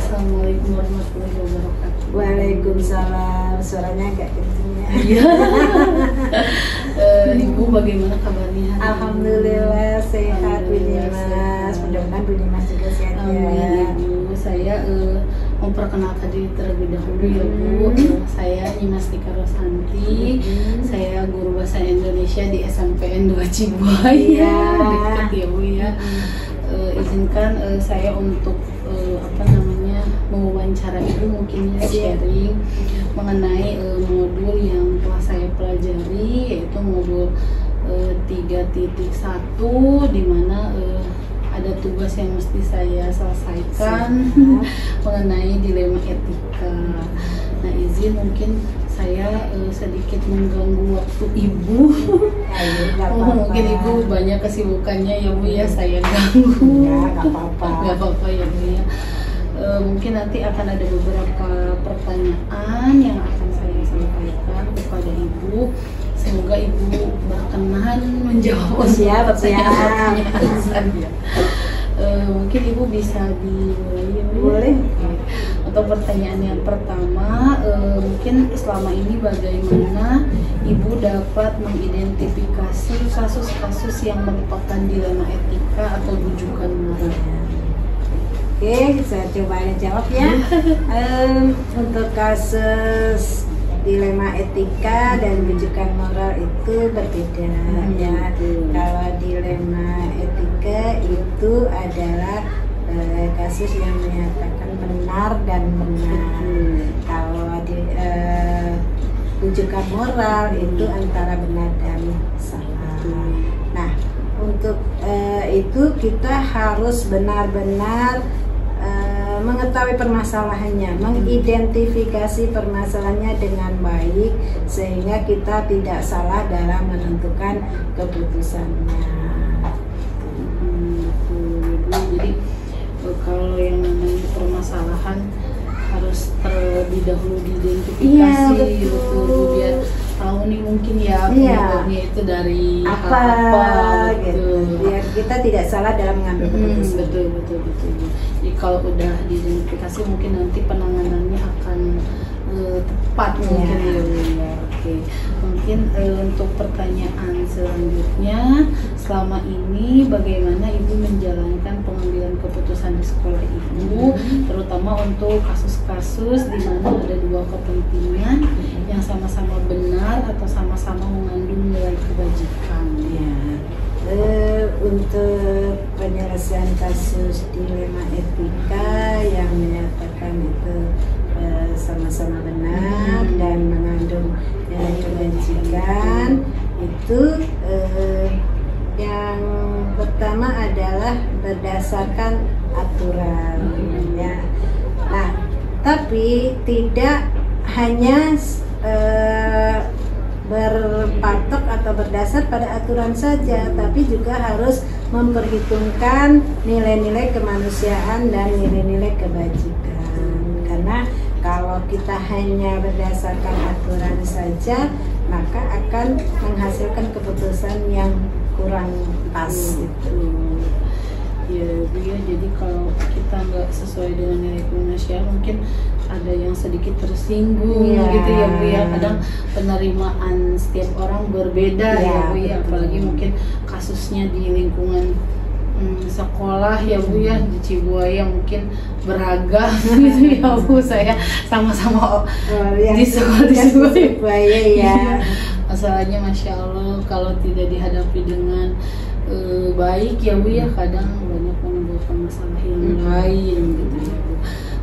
Assalamualaikum warahmatullahi wabarakatuh. Waalaikumsalam. Suaranya agak kenceng ya. Iya. Ibu bagaimana kabarnya? Alhamdulillah sehat Bu Dimas. Sehat. Mudah-mudahan Bu Dimas juga sehat Amin ya. Ibu. Saya memperkenalkan diri terlebih dahulu ya Bu. Saya Nyimastika Rosanti. Saya guru bahasa Indonesia di SMPN 2 Cibuaya. Iya. Dekat ya Bu ya. Izinkan saya untuk mewawancara Ibu mungkin ya, sharing mengenai modul yang telah saya pelajari, yaitu modul 3.1 di mana ada tugas yang mesti saya selesaikan mengenai dilema etika. Nah, izin mungkin saya sedikit mengganggu waktu Ibu. Mungkin Ibu banyak kesibukannya ya Bu ya, saya ganggu. Ya, nggak apa-apa. Nggak apa-apa ya Bu ya. Mungkin nanti akan ada beberapa pertanyaan yang akan saya sampaikan kepada Ibu. Semoga Ibu berkenan menjawab pertanyaan. Mungkin Ibu bisa dimulai. Boleh. Untuk pertanyaan yang pertama, mungkin selama ini bagaimana Ibu dapat mengidentifikasi kasus-kasus yang merupakan dilema etika atau rujukan moral? Oke, saya coba jawab ya. Untuk kasus dilema etika dan rujukan moral itu berbeda ya. Kalau dilema etika itu adalah kasus yang menyatakan benar dan benar. Kalau di rujukan moral itu antara benar dan salah. Nah, untuk itu kita harus benar-benar mengetahui permasalahannya, mengidentifikasi permasalahannya dengan baik sehingga kita tidak salah dalam menentukan keputusannya. Jadi kalau yang namanya permasalahan harus terlebih dahulu diidentifikasi, betul, biar tahu nih mungkin ya penyebabnya itu dari apa gitu. Biar kita tidak salah dalam mengambil keputusan. Betul. Jadi kalau udah diidentifikasi mungkin nanti penanganannya akan tepat mungkin ya. Oke. Mungkin untuk pertanyaan selanjutnya, selama ini bagaimana Ibu menjalankan pengambilan keputusan di sekolah Ibu, terutama untuk kasus-kasus di mana ada dua kepentingan yang sama-sama benar atau sama-sama mengandung nilai kebajikan? Ya. Untuk penyelesaian kasus dilema etika yang menyatakan itu sama-sama benar dan mengandung nilai kebajikan itu yang pertama adalah berdasarkan aturan ya. Nah, tapi tidak hanya berpatok atau berdasar pada aturan saja, tapi juga harus memperhitungkan nilai-nilai kemanusiaan dan nilai-nilai kebajikan. Karena kalau kita hanya berdasarkan aturan saja, maka akan menghasilkan keputusan yang kurang pas gitu. Ya Bu ya, jadi kalau kita nggak sesuai dengan nilai kemanusiaan mungkin ada yang sedikit tersinggung gitu ya Bu ya. Kadang penerimaan setiap orang berbeda ya Bu ya, apalagi mungkin kasusnya di lingkungan sekolah ya Bu ya, di Cibuaya mungkin beragam gitu ya Bu. Saya sama-sama di sekolah di Cibuaya ya. Masalahnya Masya Allah kalau tidak dihadapi dengan baik ya Bu ya, kadang banyak menimbulkan masalah yang lain gitu ya Bu.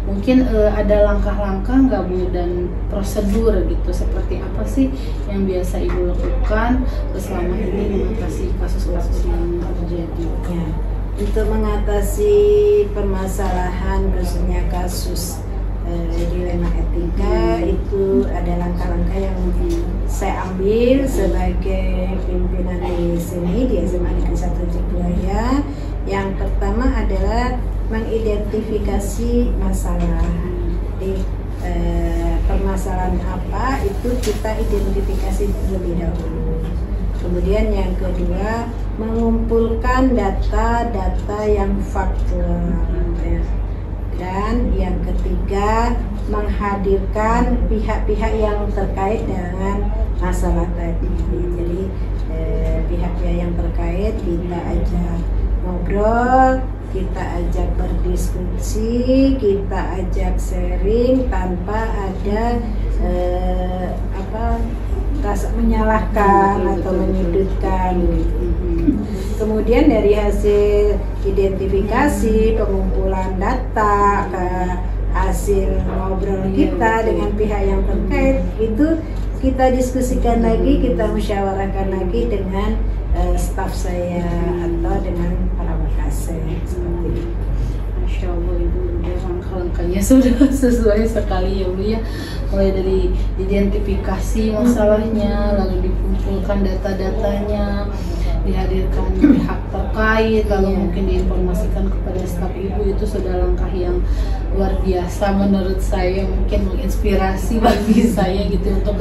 Mungkin ada langkah-langkah nggak Bu dan prosedur gitu, seperti apa sih yang biasa Ibu lakukan selama ini mengatasi kasus-kasus yang terjadi? Ya, untuk mengatasi permasalahan khususnya kasus dilema etika itu ada langkah-langkah yang saya ambil sebagai pimpinan di sini di SMA Negeri 1 Cibuaya. Yang pertama adalah mengidentifikasi masalah. Di permasalahan apa itu kita identifikasi terlebih dahulu. Kemudian yang kedua, mengumpulkan data-data yang faktual. Dan yang ketiga juga menghadirkan pihak-pihak yang terkait dengan masalah tadi. Jadi pihak-pihak yang terkait kita ajak ngobrol, kita ajak berdiskusi, kita ajak sharing tanpa ada rasa menyalahkan atau menyudutkan. Kemudian dari hasil identifikasi, pengumpulan data, hasil ngobrol kita dengan pihak yang terkait, itu kita diskusikan lagi, kita musyawarahkan lagi dengan staf saya atau dengan para wakasek seperti itu. Masya Allah Ibu, langkah-langkahnya sudah sesuai sekali ya Bu ya. Mulai dari identifikasi masalahnya, lalu dikumpulkan data-datanya, dihadirkan pihak terkait, lalu mungkin diinformasikan kepada staf Ibu. Itu sudah langkah yang luar biasa menurut saya, mungkin menginspirasi bagi saya gitu untuk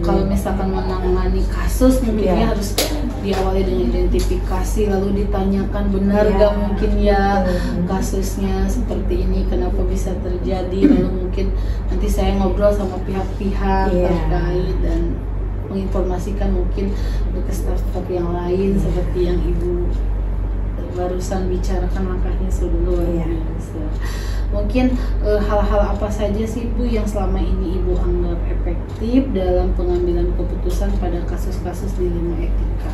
kalau misalkan menangani kasus mungkin ya harus diawali dengan identifikasi, lalu ditanyakan benar gak mungkin ya kasusnya seperti ini, kenapa bisa terjadi, lalu mungkin nanti saya ngobrol sama pihak-pihak terkait dan menginformasikan mungkin ke staf-staf yang lain seperti yang Ibu barusan bicarakan. Langkahnya sudah luar biasa. Mungkin hal-hal apa saja sih Bu yang selama ini Ibu anggap efektif dalam pengambilan keputusan pada kasus-kasus dilema etika?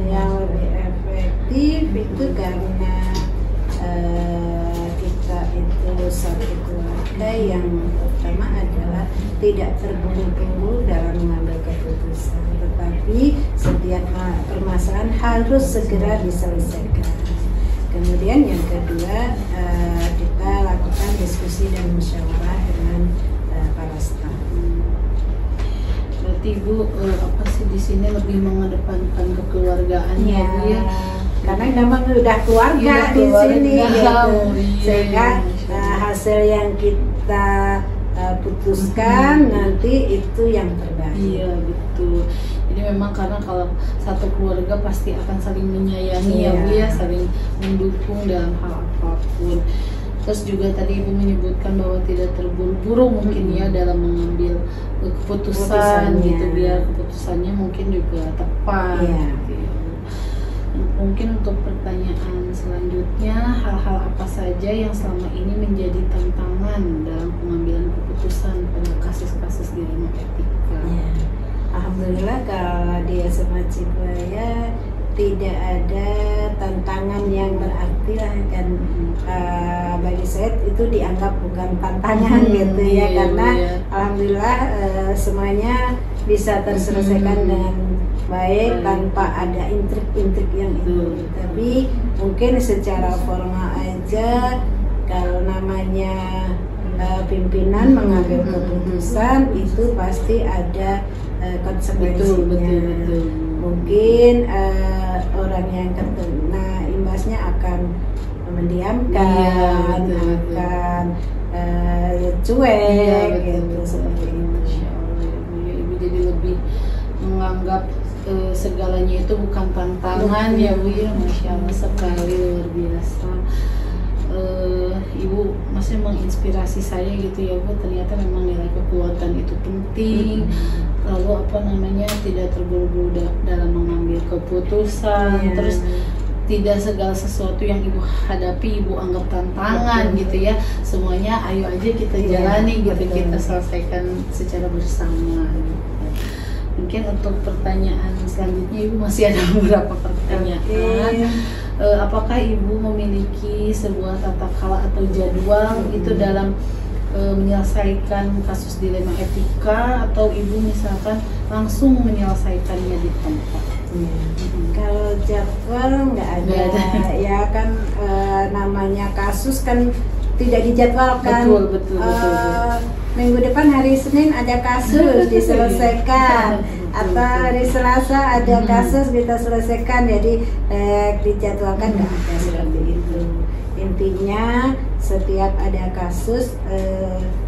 Yang lebih efektif itu karena kita itu satu keluarga yang pertama adalah tidak terburu-buru dalam mengambil keputusan, tetapi setiap permasalahan harus segera diselesaikan. Kemudian yang kedua, kita lakukan diskusi dan musyawarah dengan para staf. Berarti Ibu apa sih di sini lebih mengedepankan kekeluargaannya Bu ya? Karena memang udah keluarga di sini gitu. Sehingga hasil yang kita putuskan nanti itu yang terbaik. Iya betul. Jadi memang karena kalau satu keluarga pasti akan saling menyayangi ya Bu ya, saling mendukung dalam hal apapun. Terus juga tadi Ibu menyebutkan bahwa tidak terburu-buru mungkin ya dalam mengambil keputusan gitu, biar keputusannya mungkin juga tepat. Gitu. Mungkin untuk pertanyaan selanjutnya, hal-hal apa saja yang selama ini menjadi tantangan dalam pengambilan keputusan pada kasus-kasus dilema etika? Alhamdulillah kalau di SMA Cibaya tidak ada tantangan yang berarti lah kan. Bagi saya itu dianggap bukan tantangan gitu ya, karena alhamdulillah semuanya bisa terselesaikan dengan baik tanpa ada intrik-intrik yang itu. Tapi mungkin secara formal aja, kalau namanya pimpinan mengambil keputusan itu pasti ada konsekuensinya. Mungkin orang yang terkena imbasnya akan mendiamkan, akan cuek gitu seperti itu. Masya Allah ya Ibu, jadi lebih menganggap segalanya itu bukan tantangan ya Bu ya. Masya Allah sekali, luar biasa. Ibu masih menginspirasi saya gitu ya Bu, ternyata memang nilai kekeluargaan itu penting. Lalu apa namanya, tidak terburu-buru dalam mengambil keputusan. Terus tidak segala sesuatu yang Ibu hadapi Ibu anggap tantangan gitu ya, semuanya ayo aja kita jalani gitu, kita selesaikan secara bersama gitu. Mungkin untuk pertanyaan selanjutnya Ibu masih ada beberapa pertanyaan. Apakah Ibu memiliki sebuah tata cara atau jadwal itu dalam menyelesaikan kasus dilema etika, atau Ibu misalkan langsung menyelesaikannya di tempat? Kalau jadwal nggak ada ya kan, namanya kasus kan tidak dijadwalkan. Betul. Minggu depan hari Senin ada kasus diselesaikan, atau hari Selasa ada kasus kita selesaikan, jadi dijadwalkan nggak ada seperti itu. Intinya setiap ada kasus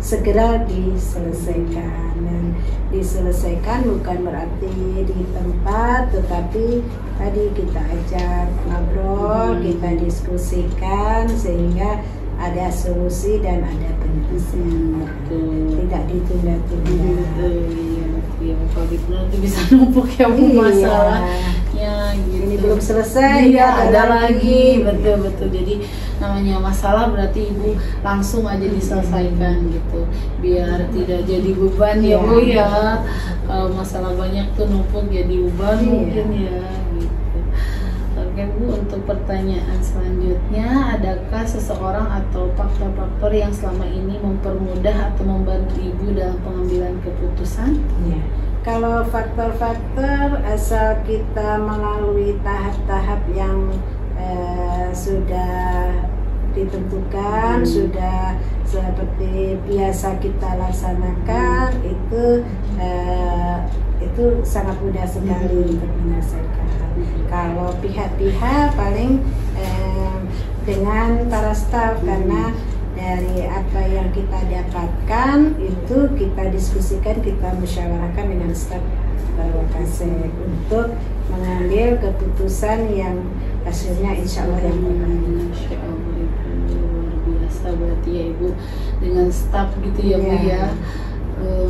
segera diselesaikan, dan diselesaikan bukan berarti di tempat, tetapi tadi kita ajak ngobrol, kita diskusikan sehingga ada solusi dan ada penyelesaian. Tidak ditunda-tunda. Iya, kalau benar itu bisa numpuk ya Bu, masalahnya gitu. Ini belum selesai, iya, ada lagi. Betul. Jadi namanya masalah berarti Ibu langsung aja diselesaikan gitu, biar tidak jadi beban ya Bu ya. Kalau masalah banyak tuh numpuk jadi beban mungkin ya gitu. Oke Bu, untuk pertanyaan selanjutnya, adakah seseorang atau faktor-faktor yang selama ini mempermudah atau membantu Ibu dalam pengambilan keputusan? Ya. Kalau faktor-faktor, asal kita melalui tahap-tahap yang sudah ditentukan, sudah seperti biasa kita laksanakan, itu sangat mudah sekali untuk menyelesaikan. Kalau pihak-pihak paling dengan para staf, karena dari apa yang kita dapatkan itu kita diskusikan, kita musyawarahkan dengan staf Wakasek untuk mengambil keputusan yang hasilnya insya Allah yang terbaik. Insya Allah Ibu, luar biasa berarti ya Ibu, dengan staf gitu ya Bu ya.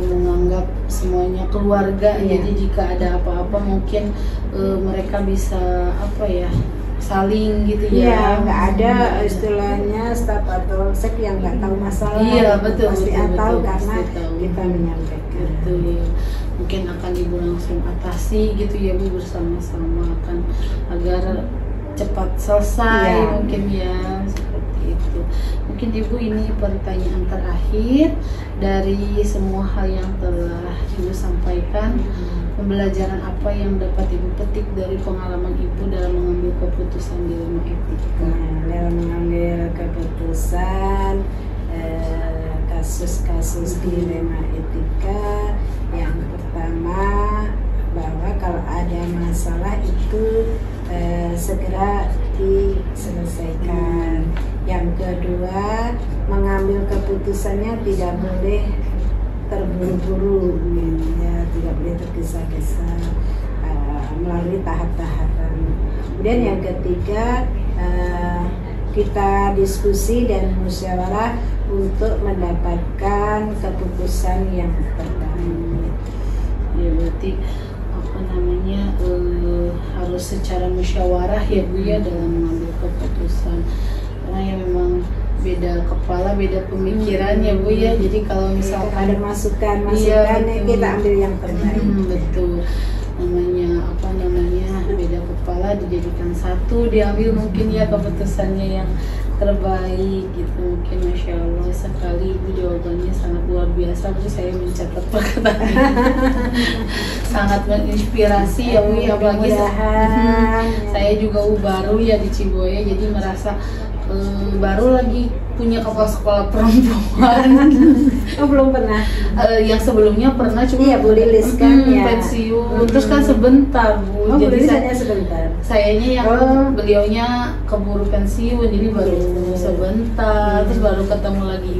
Menganggap semuanya keluarga, jadi jika ada apa-apa mungkin mereka bisa saling gitu ya. Nggak ada istilahnya staf atau sek yang nggak tahu masalah. Betul, pasti tahu karena tahu. kita menyampaikan. Betul. Mungkin akan Ibu langsung atasi gitu ya Bu, bersama-sama agar cepat selesai mungkin ya, seperti itu. Mungkin Ibu ini pertanyaan terakhir dari semua hal yang telah Ibu sampaikan. Pembelajaran apa yang dapat Ibu petik dari pengalaman Ibu dalam mengambil keputusan dilema etika? Dalam mengambil keputusan kasus-kasus dilema etika, yang pertama bahwa kalau ada masalah itu segera diselesaikan. Yang kedua, mengambil keputusannya tidak boleh terburu-buru, ya, tidak boleh tergesa-gesa, melalui tahap-tahapan. Kemudian yang ketiga, kita diskusi dan musyawarah untuk mendapatkan keputusan yang terbaik. Ya berarti harus secara musyawarah ya Bu ya dalam mengambil keputusan, karena ya memang beda kepala, beda pemikiran ya Bu ya. Jadi kalau misalkan ada masukan kita ambil yang terbaik. Betul. Namanya beda kepala dijadikan satu, diambil mungkin ya keputusannya yang terbaik gitu. Mungkin Masya Allah sekali Ibu, jawabannya sangat luar biasa Bu, saya mencatat perkataannya. Sangat menginspirasi ya Bu, apalagi saya juga baru ya di Ciboya, jadi merasa baru lagi punya kepala sekolah perempuan. Oh, belum pernah. Yang sebelumnya pernah, cuma Bu Lilis kan pensiun. Terus kan sebentar Bu. Oh, jadi saya sebentar. Sayanya yang beliaunya keburu pensiun, jadi baru sebentar. Terus baru ketemu lagi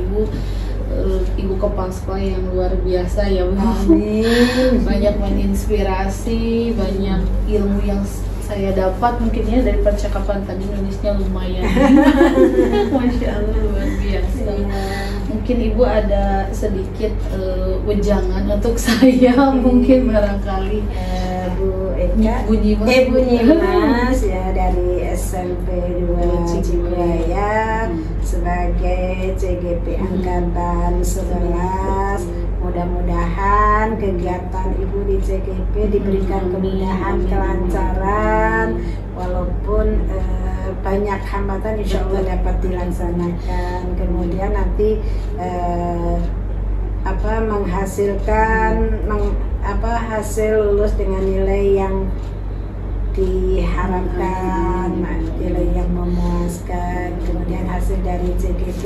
Ibu kepala sekolah yang luar biasa ya Bu. Amin. Banyak menginspirasi, banyak ilmu yang saya dapat mungkin ya dari percakapan tadi, nulisnya lumayan. Masya Allah luar biasa. Mungkin Ibu ada sedikit wejangan untuk saya mungkin barangkali. Bu Eka, Bu Nyimas ya dari SMP 2 Cibuaya sebagai CGP Angkatan 11. Mudah-mudahan kegiatan Ibu di CGP diberikan kemudahan, kelancaran, walaupun banyak hambatan insya Allah dapat dilaksanakan. Kemudian nanti menghasilkan hasil lulus dengan nilai yang diharapkan, nilai yang memuaskan. Kemudian hasil dari CGP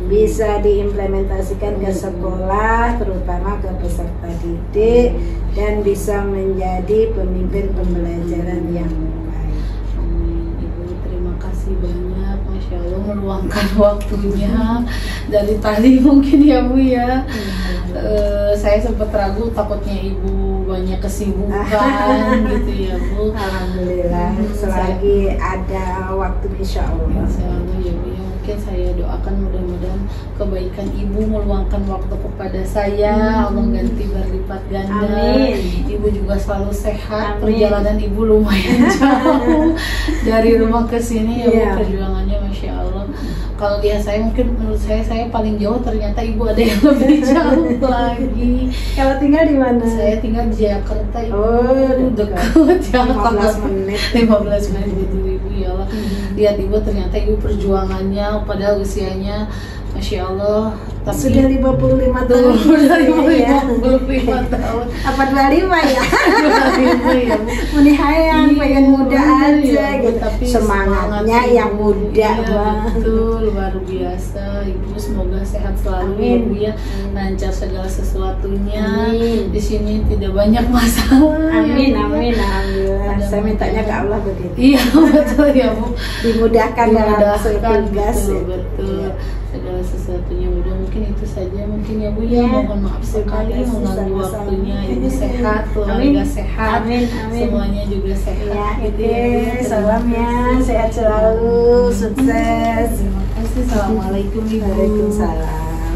bisa diimplementasikan ke sekolah, terutama ke peserta didik, dan bisa menjadi pemimpin pembelajaran yang baik. Ibu terima kasih banyak, Masya Allah meluangkan waktunya dari tadi mungkin ya Bu ya. Saya sempat ragu, takutnya Ibu banyak kesibukan gitu ya Bu. Alhamdulillah, selagi ada waktu insya Allah. Insya Allah ya Bu ya. mungkin saya doakan mudah-mudahan kebaikan ibu meluangkan waktu kepada saya, Allah ganti berlipat ganda. Amin. Ibu juga selalu sehat. Amin. Perjalanan ibu lumayan jauh dari rumah ke sini ya Bu, Iya. perjuangannya Masya Allah. Kalau lihat saya mungkin menurut saya paling jauh, ternyata ibu ada yang lebih jauh lagi. Kalau tinggal di mana? Saya tinggal di Jakarta, ibu. Oh, dekat Jakarta. 15 menit. 15 menit betul ibu, ya Allah. Lihat ibu, ternyata ibu perjuangannya padahal usianya Masya Allah, tapi Sudah 55 tuh tahun. udah Ya. 55 tahun. Apa 25 ya? 25 ya Bu. Meni hayang Iya, pengen muda aja iya, Bu, gitu. tapi Semangatnya semangat, yang Ibu. muda Iya, banget. betul, luar biasa Ibu, semoga sehat selalu ya Amin. Bu ya, lancar segala sesuatunya. Amin. Di sini tidak banyak masalah. Amin, ya, Bu, amin, ya. alhamdulillah. Ada Saya mintanya ke mudahnya. Allah begitu. Iya betul ya Bu. Dimudahkan dalam Dimudahkan, tugas. betul, ya. betul. Segala sesuatunya mudah, mungkin itu saja mungkin ya Bu Ya. ya. Mohon maaf sekali Terima kasih, mengganggu sama-sama. waktunya. Ibu sehat, keluarga Amin. sehat, Amin, amin. semuanya juga sehat. Ya, gitu oke. ya, Bu, ya. Salam ya, sehat selalu, sukses. Terima kasih. Assalamualaikum Ibu. Waalaikumsalam.